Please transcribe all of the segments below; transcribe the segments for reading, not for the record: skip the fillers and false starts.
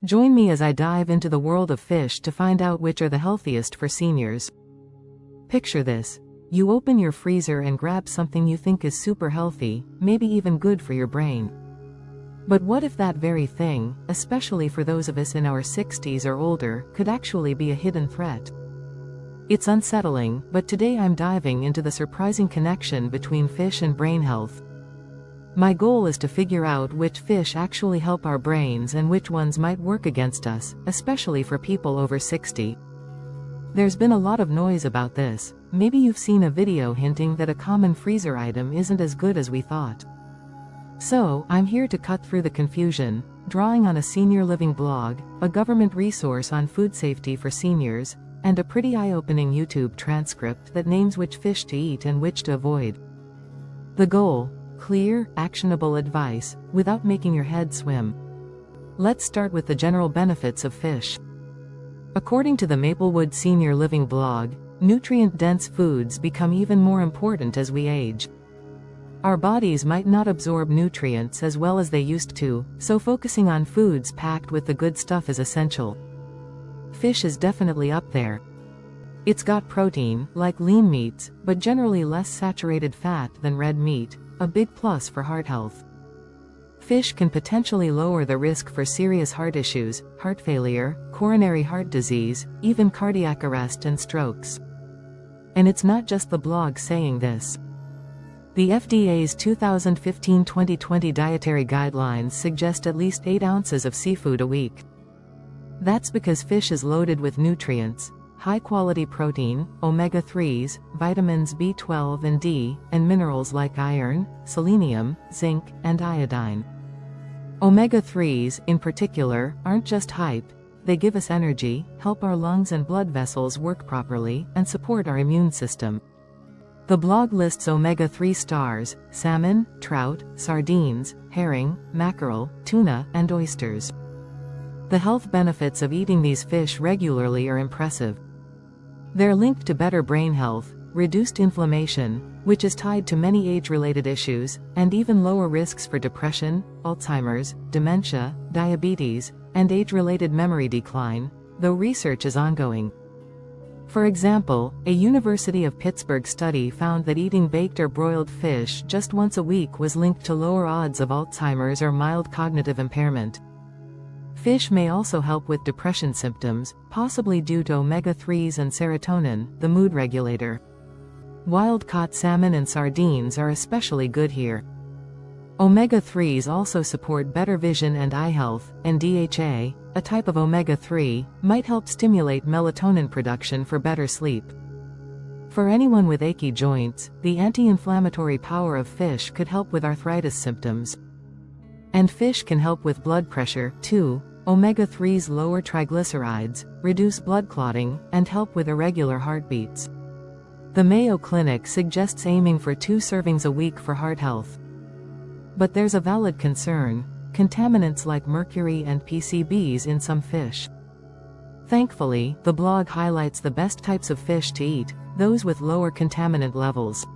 Join me as I dive into the world of fish to find out which are the healthiest for seniors. Picture this. You open your freezer and grab something you think is super healthy, maybe even good for your brain. But what if that very thing, especially for those of us in our 60s or older, could actually be a hidden threat? It's unsettling, but today I'm diving into the surprising connection between fish and brain health. My goal is to figure out which fish actually help our brains and which ones might work against us, especially for people over 60. There's been a lot of noise about this. Maybe you've seen a video hinting that a common freezer item isn't as good as we thought. So, I'm here to cut through the confusion, drawing on a senior living blog, a government resource on food safety for seniors, and a pretty eye-opening YouTube transcript that names which fish to eat and which to avoid. The goal: clear, actionable advice, without making your head swim. Let's start with the general benefits of fish. According to the Maplewood Senior Living blog, nutrient-dense foods become even more important as we age. Our bodies might not absorb nutrients as well as they used to, so focusing on foods packed with the good stuff is essential. Fish is definitely up there. It's got protein, like lean meats, but generally less saturated fat than red meat, a big plus for heart health. Fish can potentially lower the risk for serious heart issues, heart failure, coronary heart disease, even cardiac arrest and strokes. And it's not just the blog saying this. The FDA's 2015-2020 dietary guidelines suggest at least 8 ounces of seafood a week. That's because fish is loaded with nutrients, high-quality protein, omega-3s, vitamins B12 and D, and minerals like iron, selenium, zinc, and iodine. Omega-3s, in particular, aren't just hype. They give us energy, help our lungs and blood vessels work properly, and support our immune system. The blog lists omega-3 stars: salmon, trout, sardines, herring, mackerel, tuna, and oysters. The health benefits of eating these fish regularly are impressive. They're linked to better brain health, reduced inflammation, which is tied to many age-related issues, and even lower risks for depression, Alzheimer's, dementia, diabetes, and age-related memory decline, though research is ongoing. For example, a University of Pittsburgh study found that eating baked or broiled fish just once a week was linked to lower odds of Alzheimer's or mild cognitive impairment. Fish may also help with depression symptoms, possibly due to omega-3s and serotonin, the mood regulator. Wild-caught salmon and sardines are especially good here. Omega-3s also support better vision and eye health, and DHA, a type of omega-3, might help stimulate melatonin production for better sleep. For anyone with achy joints, the anti-inflammatory power of fish could help with arthritis symptoms. And fish can help with blood pressure, too. Omega-3s lower triglycerides, reduce blood clotting, and help with irregular heartbeats. The Mayo Clinic suggests aiming for 2 servings a week for heart health. But there's a valid concern: contaminants like mercury and PCBs in some fish. Thankfully, the blog highlights the best types of fish to eat, those with lower contaminant levels.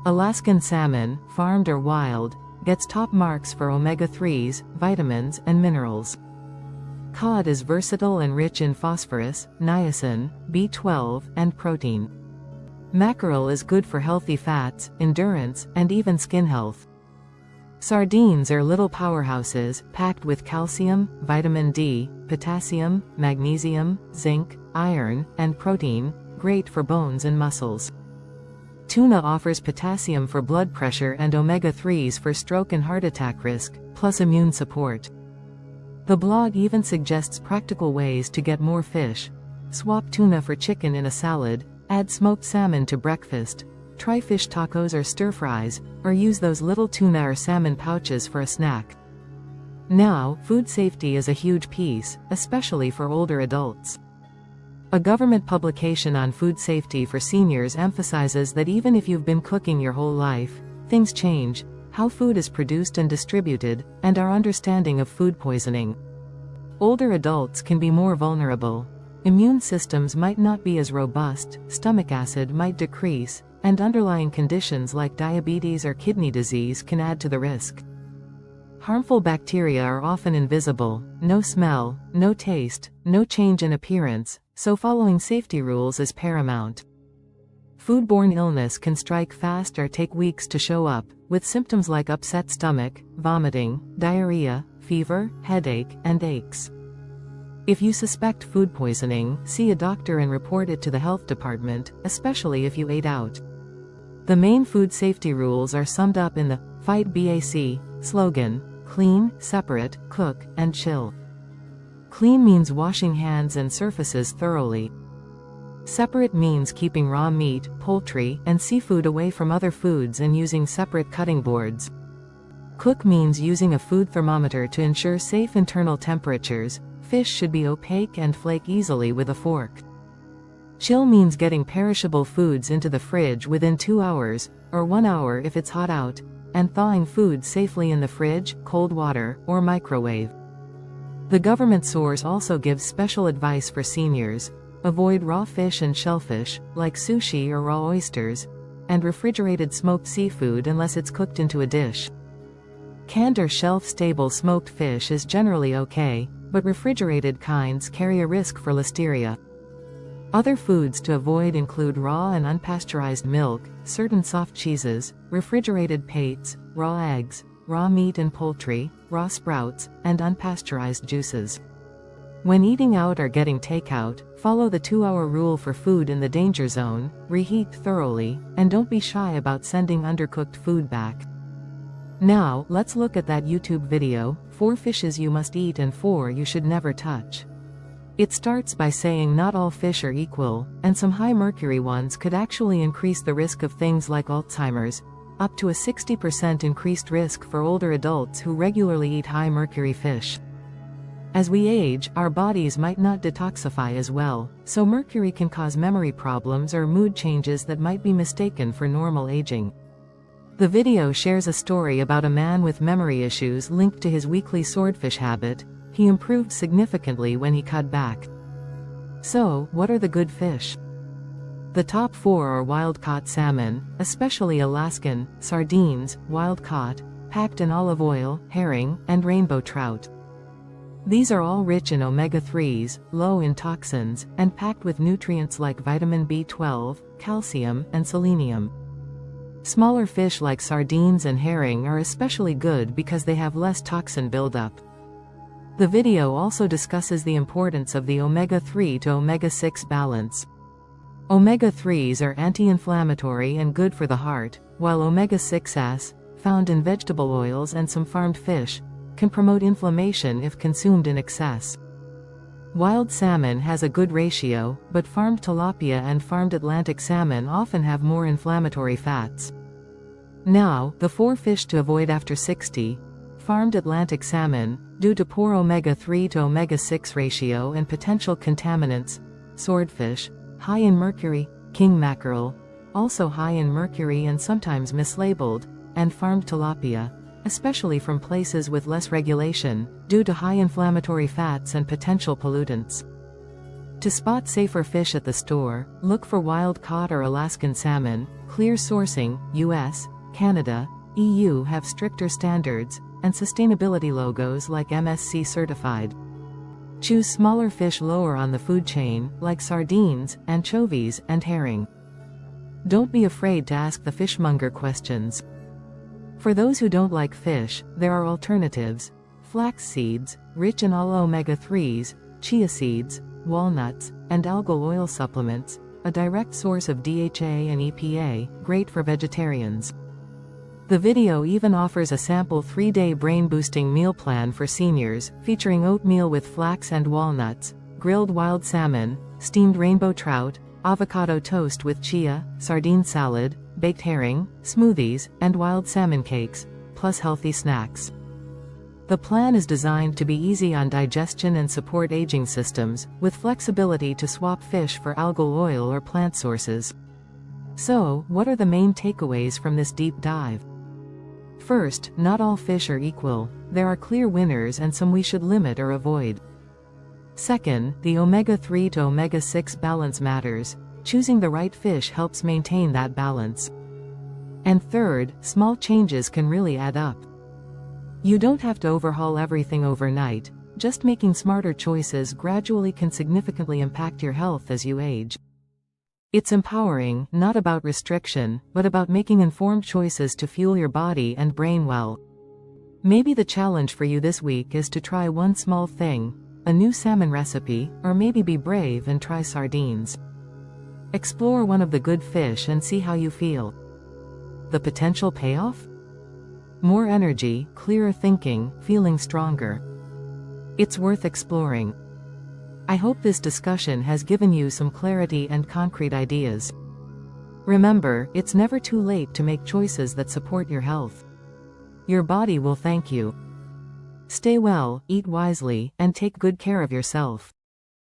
Alaskan salmon, farmed or wild, gets top marks for omega-3s, vitamins, and minerals. Cod is versatile and rich in phosphorus, niacin, B12, and protein. Mackerel is good for healthy fats, endurance, and even skin health. Sardines are little powerhouses, packed with calcium, vitamin D, potassium, magnesium, zinc, iron, and protein, great for bones and muscles. Tuna offers potassium for blood pressure and omega-3s for stroke and heart attack risk, plus immune support. The blog even suggests practical ways to get more fish. Swap tuna for chicken in a salad, add smoked salmon to breakfast, try fish tacos or stir-fries, or use those little tuna or salmon pouches for a snack. Now, food safety is a huge piece, especially for older adults. A government publication on food safety for seniors emphasizes that even if you've been cooking your whole life, things change: how food is produced and distributed, and our understanding of food poisoning. Older adults can be more vulnerable. Immune systems might not be as robust, stomach acid might decrease, and underlying conditions like diabetes or kidney disease can add to the risk. Harmful bacteria are often invisible, no smell, no taste, no change in appearance, so following safety rules is paramount. Foodborne illness can strike fast or take weeks to show up, with symptoms like upset stomach, vomiting, diarrhea, fever, headache, and aches. If you suspect food poisoning, see a doctor and report it to the health department, especially if you ate out. The main food safety rules are summed up in the Fight BAC slogan: clean, separate, cook, and chill. Clean means washing hands and surfaces thoroughly. Separate means keeping raw meat, poultry, and seafood away from other foods and using separate cutting boards. Cook means using a food thermometer to ensure safe internal temperatures. Fish should be opaque and flake easily with a fork. Chill means getting perishable foods into the fridge within 2 hours, or 1 hour if it's hot out, and thawing food safely in the fridge, cold water, or microwave. The government source also gives special advice for seniors. Avoid raw fish and shellfish, like sushi or raw oysters, and refrigerated smoked seafood unless it's cooked into a dish. Canned or shelf-stable smoked fish is generally okay, but refrigerated kinds carry a risk for listeria. Other foods to avoid include raw and unpasteurized milk, certain soft cheeses, refrigerated pates, raw eggs, raw meat and poultry, raw sprouts, and unpasteurized juices. When eating out or getting takeout, follow the 2-hour rule for food in the danger zone, reheat thoroughly, and don't be shy about sending undercooked food back. Now, let's look at that YouTube video, 4 fishes you must eat and 4 you should never touch. It starts by saying not all fish are equal, and some high mercury ones could actually increase the risk of things like Alzheimer's, up to a 60% increased risk for older adults who regularly eat high mercury fish. As we age, our bodies might not detoxify as well, so mercury can cause memory problems or mood changes that might be mistaken for normal aging. The video shares a story about a man with memory issues linked to his weekly swordfish habit. He improved significantly when he cut back. So, what are the good fish? The top 4 are wild-caught salmon, especially Alaskan, sardines, wild-caught, packed in olive oil, herring, and rainbow trout. These are all rich in omega-3s, low in toxins, and packed with nutrients like vitamin B12, calcium, and selenium. Smaller fish like sardines and herring are especially good because they have less toxin buildup. The video also discusses the importance of the omega-3 to omega-6 balance. Omega-3s are anti-inflammatory and good for the heart, while omega-6s, found in vegetable oils and some farmed fish, can promote inflammation if consumed in excess. Wild salmon has a good ratio, but farmed tilapia and farmed Atlantic salmon often have more inflammatory fats. Now, the 4 fish to avoid after 60. Farmed Atlantic salmon, due to poor omega-3 to omega-6 ratio and potential contaminants. Swordfish, high in mercury. King mackerel, also high in mercury and sometimes mislabeled. And farmed tilapia, especially from places with less regulation, due to high inflammatory fats and potential pollutants. To spot safer fish at the store, look for wild-caught or Alaskan salmon. Clear sourcing. US, Canada, EU have stricter standards, and sustainability logos like MSC certified. Choose smaller fish lower on the food chain, like sardines, anchovies, and herring. Don't be afraid to ask the fishmonger questions. For those who don't like fish, there are alternatives. Flax seeds, rich in all omega-3s, chia seeds, walnuts, and algal oil supplements, a direct source of DHA and EPA, great for vegetarians. The video even offers a sample 3-day brain-boosting meal plan for seniors, featuring oatmeal with flax and walnuts, grilled wild salmon, steamed rainbow trout, avocado toast with chia, sardine salad, baked herring, smoothies, and wild salmon cakes, plus healthy snacks. The plan is designed to be easy on digestion and support aging systems, with flexibility to swap fish for algal oil or plant sources. So, what are the main takeaways from this deep dive? First, not all fish are equal. There are clear winners and some we should limit or avoid. Second, the omega-3 to omega-6 balance matters. Choosing the right fish helps maintain that balance. And third, small changes can really add up. You don't have to overhaul everything overnight, just making smarter choices gradually can significantly impact your health as you age. It's empowering, not about restriction, but about making informed choices to fuel your body and brain well. Maybe the challenge for you this week is to try one small thing, a new salmon recipe, or maybe be brave and try sardines. Explore one of the good fish and see how you feel. The potential payoff? More energy, clearer thinking, feeling stronger. It's worth exploring. I hope this discussion has given you some clarity and concrete ideas. Remember, it's never too late to make choices that support your health. Your body will thank you. Stay well, eat wisely, and take good care of yourself.